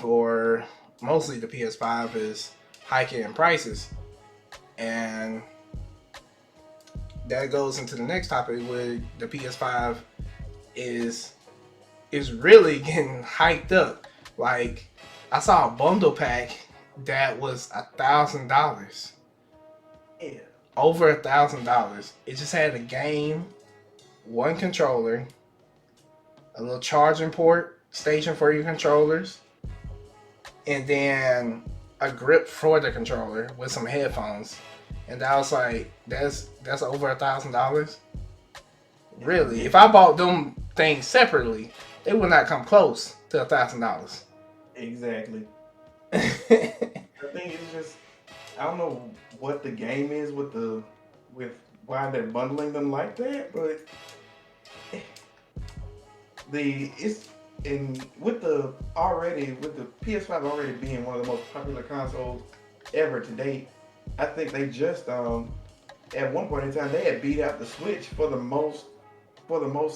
PS5 or mostly the PS5 is hiking in prices, and that goes into the next topic where the PS5 is really getting hyped up. Like I saw a bundle pack that was $1,000, Yeah. over $1,000. It just had a game, one controller, a little charging port station for your controllers, and then a grip for the controller with some headphones. And I was like, that's over $1,000. Really? If I bought them things separately, they would not come close to $1,000. Exactly. The thing is just I don't know what the game is with why they're bundling them like that, but the it's in with the PS5 already being one of the most popular consoles ever to date. I think they just at one point in time they had beat out the Switch for the most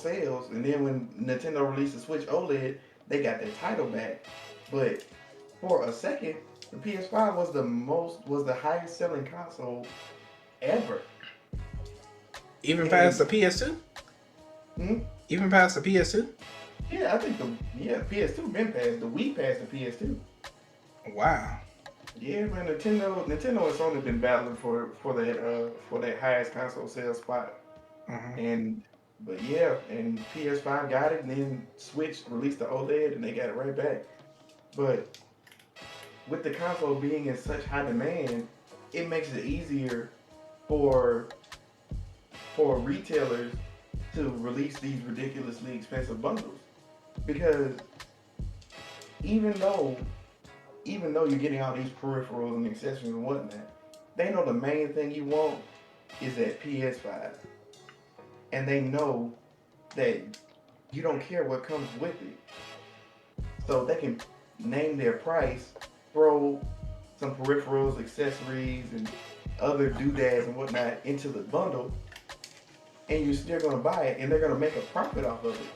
sales, and then when Nintendo released the Switch OLED, they got their title back. But for a second, the PS5 was the highest selling console ever. Even past And the PS2? hmm, Even past the PS2? yeah, I think the PS2 been past the Wii past the PS2. Wow. Yeah, man, Nintendo and Sony been battling for that highest console sales spot. Hmm. And but yeah, and PS5 got it, and then Switch released the OLED, and they got it right back. But with the console being in such high demand, it makes it easier for retailers to release these ridiculously expensive bundles because even though you're getting all these peripherals and accessories and whatnot, they know the main thing you want is that PS5, and they know that you don't care what comes with it, so they can name their price, throw some peripherals, accessories, and other doodads and whatnot into the bundle, and you're still gonna buy it, and they're gonna make a profit off of it.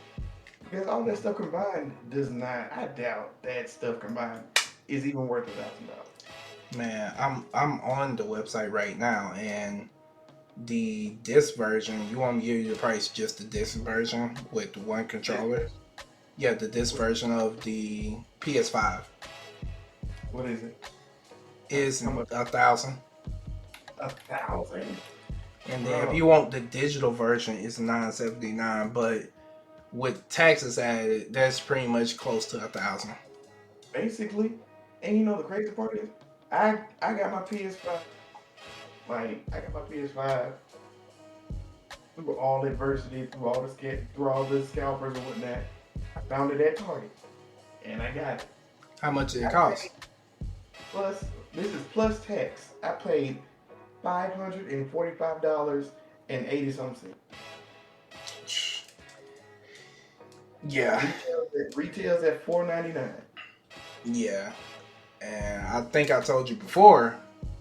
Because all that stuff combined does not. I doubt that stuff combined is even worth $1,000. Man, I'm on the website right now, and the disc version. You want me to give you the price just the disc version with one This controller? version. Yeah, the disc What, version of the PS5 what is it? is How much? 1,000, 1,000, and then if bro. you want the digital version, it's 979. But with taxes added, that's pretty much close to 1,000. Basically, and you know the crazy part is, I got my PS5. Like I got my PS5 through all adversity, through all the scalpers and whatnot. I found it at Target, and I got it. How much did it I cost? paid plus this is plus tax. I paid $545 and 80 some cents. Yeah, Retails at $499. yeah. And I think I told you before,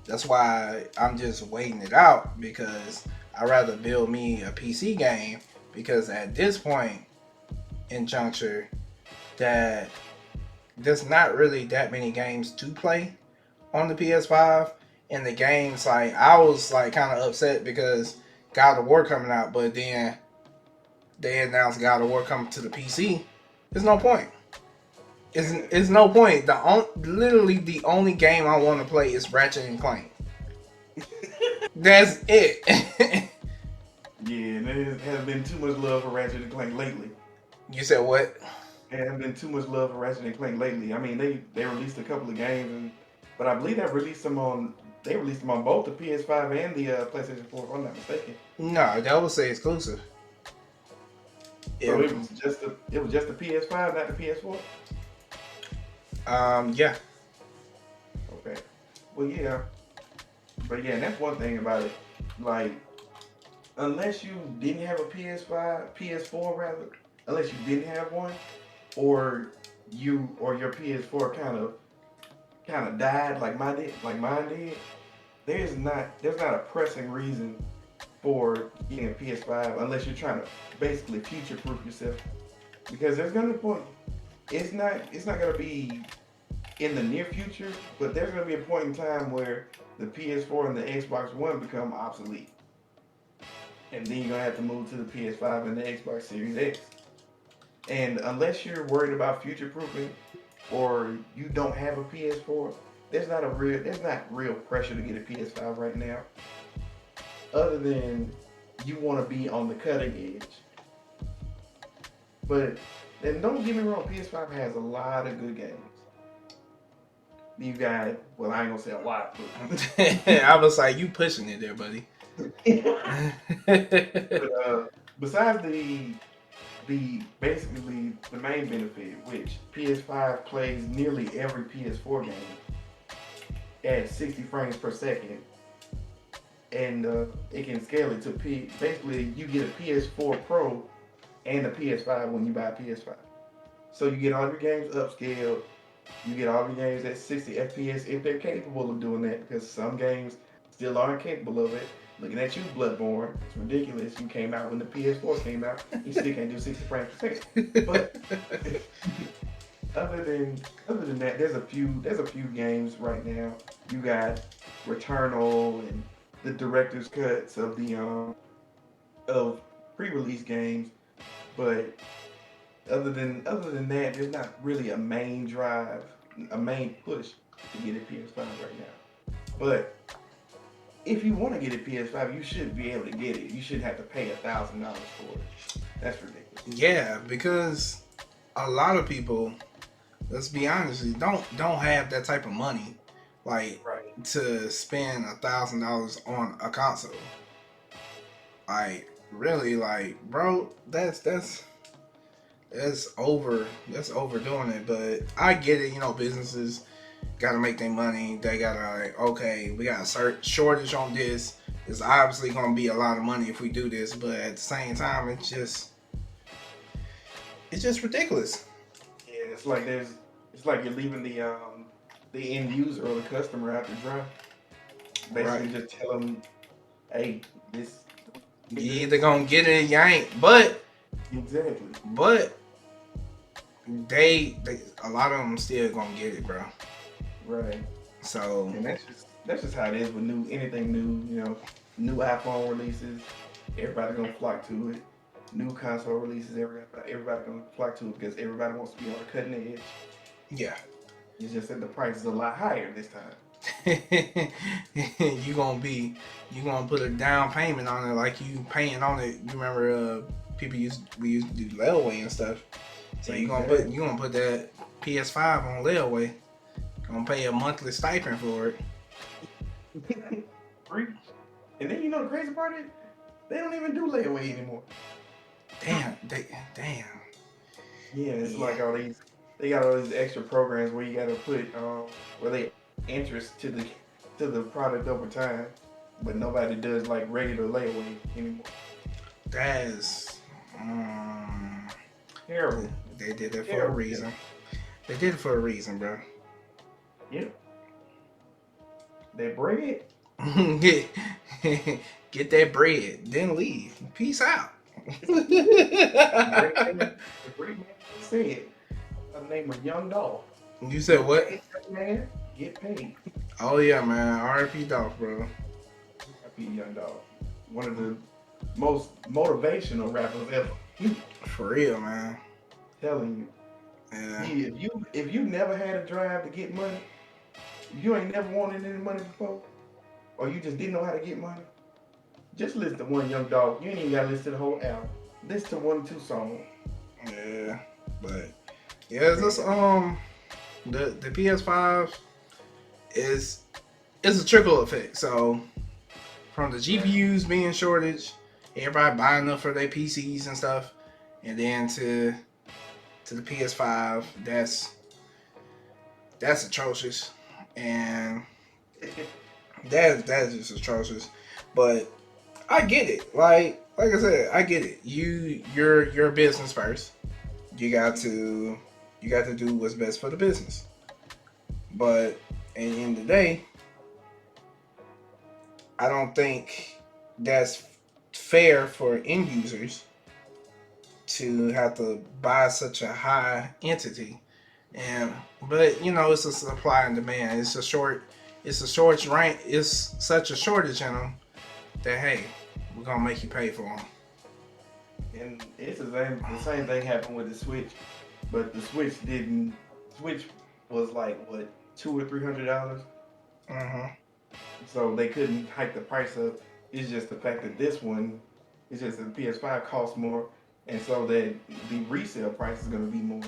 that's why I'm just waiting it out because I'd rather build me a PC game because at this point in juncture that there's not really that many games to play on the PS5, and the games like I was like kind of upset because God of War coming out, but then they announced God of War coming to the PC. There's no point. It's no point. Literally the only game I want to play is Ratchet and Clank. That's it. Yeah, and there has been too much love for Ratchet and Clank lately. You said what? There has been too much love for Ratchet and Clank lately. I mean, they released a couple of games, but I believe they released them on both the PS5 and the PlayStation 4, if I'm not mistaken. No, that was say exclusive. So If it was just the PS5, not the PS4. yeah. Okay. Well, yeah, but yeah, and that's one thing about it. Like, unless you didn't have a PS5, PS4 rather, unless you didn't have one, or your PS4 kind of died like mine did. There's not a pressing reason for getting a PS5 unless you're trying to basically future proof yourself. Because there's gonna be a point. It's not gonna be in the near future, but there's gonna be a point in time where the PS4 and the Xbox One become obsolete, and then you're gonna have to move to the PS5 and the Xbox Series X. And unless you're worried about future proofing or you don't have a PS4, there's not real pressure to get a PS5 right now, other than you want to be on the cutting edge. But and don't get me wrong, PS5 has a lot of good games. You got, well, I ain't gonna say a lot, but I was like, you pushing it there, buddy. but besides the basically the main benefit, which PS5 plays nearly every PS4 game at 60 frames per second, and it can scale it to basically you get a PS4 Pro and a PS5 when you buy a PS5. So you get all your games upscaled. You get all the games at 60 FPS if they're capable of doing that, because some games still aren't capable of it. Looking at you, Bloodborne, it's ridiculous. You came out when the PS4 came out. You still can't do 60 frames per second. But other than that, there's a few games right now. You got Returnal and the director's cuts of the of pre-release games, but other than that, there's not really a main push to get a PS5 right now. But if you want to get a PS5, you should be able to get it. You shouldn't have to pay $1,000 for it. That's ridiculous. Yeah, because a lot of people, let's be honest, don't have that type of money, like Right. to spend $1,000 on a console. Like really, like bro, that's overdoing it. But I get it. You know, businesses got to make their money. They gotta like, okay, we got a shortage on this. It's obviously gonna be a lot of money if we do this, but at the same time, it's just ridiculous. Yeah, it's like you're leaving the end user or the customer out to dry. Basically, Right. just tell them, hey, this. You either gonna get it or you ain't. But Exactly. they a lot of them still gonna get it, bro. Right. So And that's just how it is with anything new. You know, new iPhone releases, everybody gonna flock to it. New console releases, everybody gonna flock to it because everybody wants to be on the cutting edge. yeah. It's just that the price is a lot higher this time. you gonna put a down payment on it like you paying on it. You remember we used to do layaway and stuff. So you gonna put that PS5 on layaway. Gonna pay a monthly stipend for it. Free. And then you know the crazy part is they don't even do layaway anymore. Damn. Yeah, it's like they got all these extra programs where you gotta put where they interest to the product over time, but nobody does like regular layaway anymore. That's Terrible. they did it for a reason. They did it for a reason, bro. Yep. They bread. Get that bread, then leave. Peace out. The great man said, "I name a young dog. You said what? Man, get paid." Oh yeah, man. R.I.P. Dolph, bro. R.I.P. Young Dog. One of the most motivational rappers ever. For real, man. Telling you. Yeah. If you never had a drive to get money, if you ain't never wanted any money before, or you just didn't know how to get money, just listen to one Young Dog. You ain't even gotta listen to the whole album. Listen to 1 or 2 songs. Yeah. But yeah, it's just the PS5 is a trickle effect. So from the GPUs being shortage, everybody buying up for their PCs and stuff, and then to the PS5, that's atrocious, and that's just atrocious. But I get it. Like I said, I get it. You're a business first. You got to do what's best for the business. But at the end of the day, I don't think that's fair for end users to have to buy such a high entity And but you know, it's a supply and demand. It's a short rank. It's such a shortage in them that hey, we're gonna make you pay for them. And it's the same thing happened with the Switch, but the Switch didn't. Switch was like what, $200 or $300, Mhm. so they couldn't hike the price up. It's just the fact that this one, it's just the PS5 costs more, and so that the resale price is going to be more,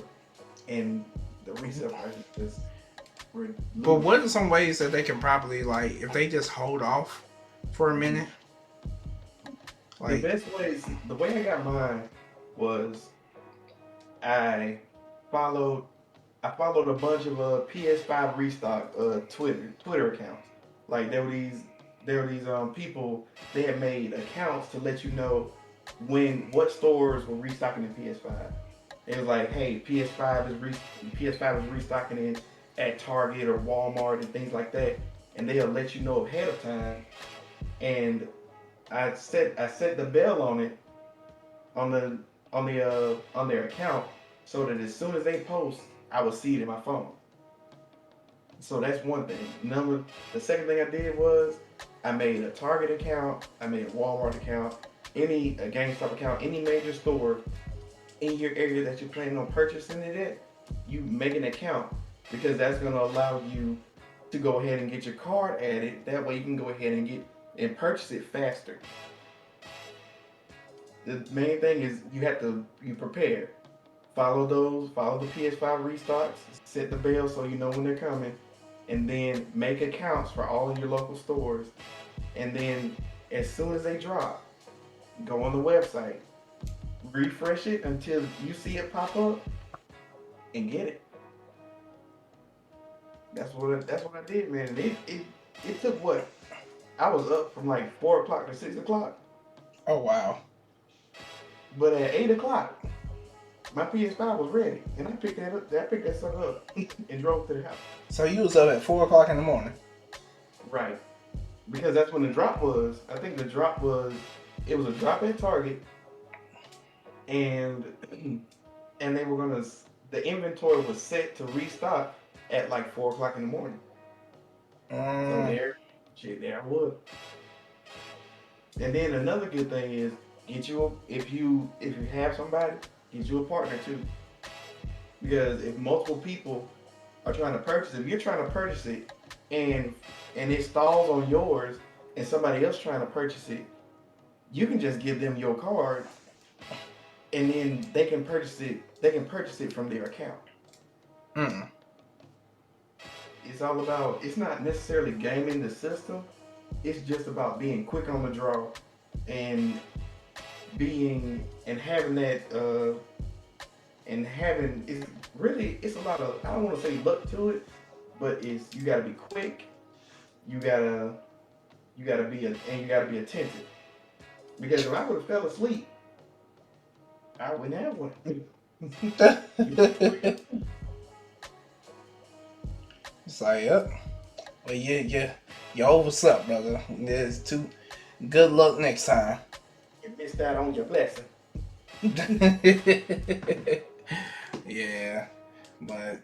and the resale price is just But ridiculous. what are some ways that they can probably like if they just hold off for a minute? The Like, best way, the way I got mine was I followed I followed a bunch of PS5 restock Twitter accounts. Like there were these people, they had made accounts to let you know what stores were restocking the PS5. It was like, hey, PS5 is restocking it at Target or Walmart and things like that, and they'll let you know ahead of time. And I set the bell on it, on on their account, so that as soon as they post, I would see it in my phone. So that's one thing. The second thing I did was I made a Target account, I made a Walmart account, a GameStop account, any major store in your area that you're planning on purchasing it at. You make an account, because that's going to allow you to go ahead and get your card added. That way you can go ahead and purchase it faster. The main thing is you have to be prepared. Follow the PS5 restocks, set the bell so you know when they're coming, and then make accounts for all of your local stores. And then as soon as they drop, go on the website, refresh it until you see it pop up, and get it. That's what I did, man. And it took what, I was up from like 4 o'clock to 6 o'clock, oh wow. but at 8 o'clock my PS5 was ready, and I picked that sucker up and drove to the house. So you was up at 4 o'clock in the morning. Right. Because that's when the drop was. I think the drop was, it was a drop at Target, and and they were gonna, the inventory was set to restock at like 4 o'clock in the morning. So Mm, there I was. And then another good thing is, if you have somebody, get you a partner too. Because if multiple people are trying to purchase it, if you're trying to purchase it and it stalls on yours and somebody else trying to purchase it, you can just give them your card, and then they can purchase it. They can purchase it from their account. mm. It's all about. It's not necessarily gaming the system. It's just about being quick on the draw, and having that it's really, it's a lot of, I don't want to say luck to it, but it's, you got to be quick. You gotta you gotta be attentive. Because if I would have fell asleep, I wouldn't have one. It's like, yep. Well, you overslept, brother. There's too. Good luck next time. You missed out on your blessing. Yeah, but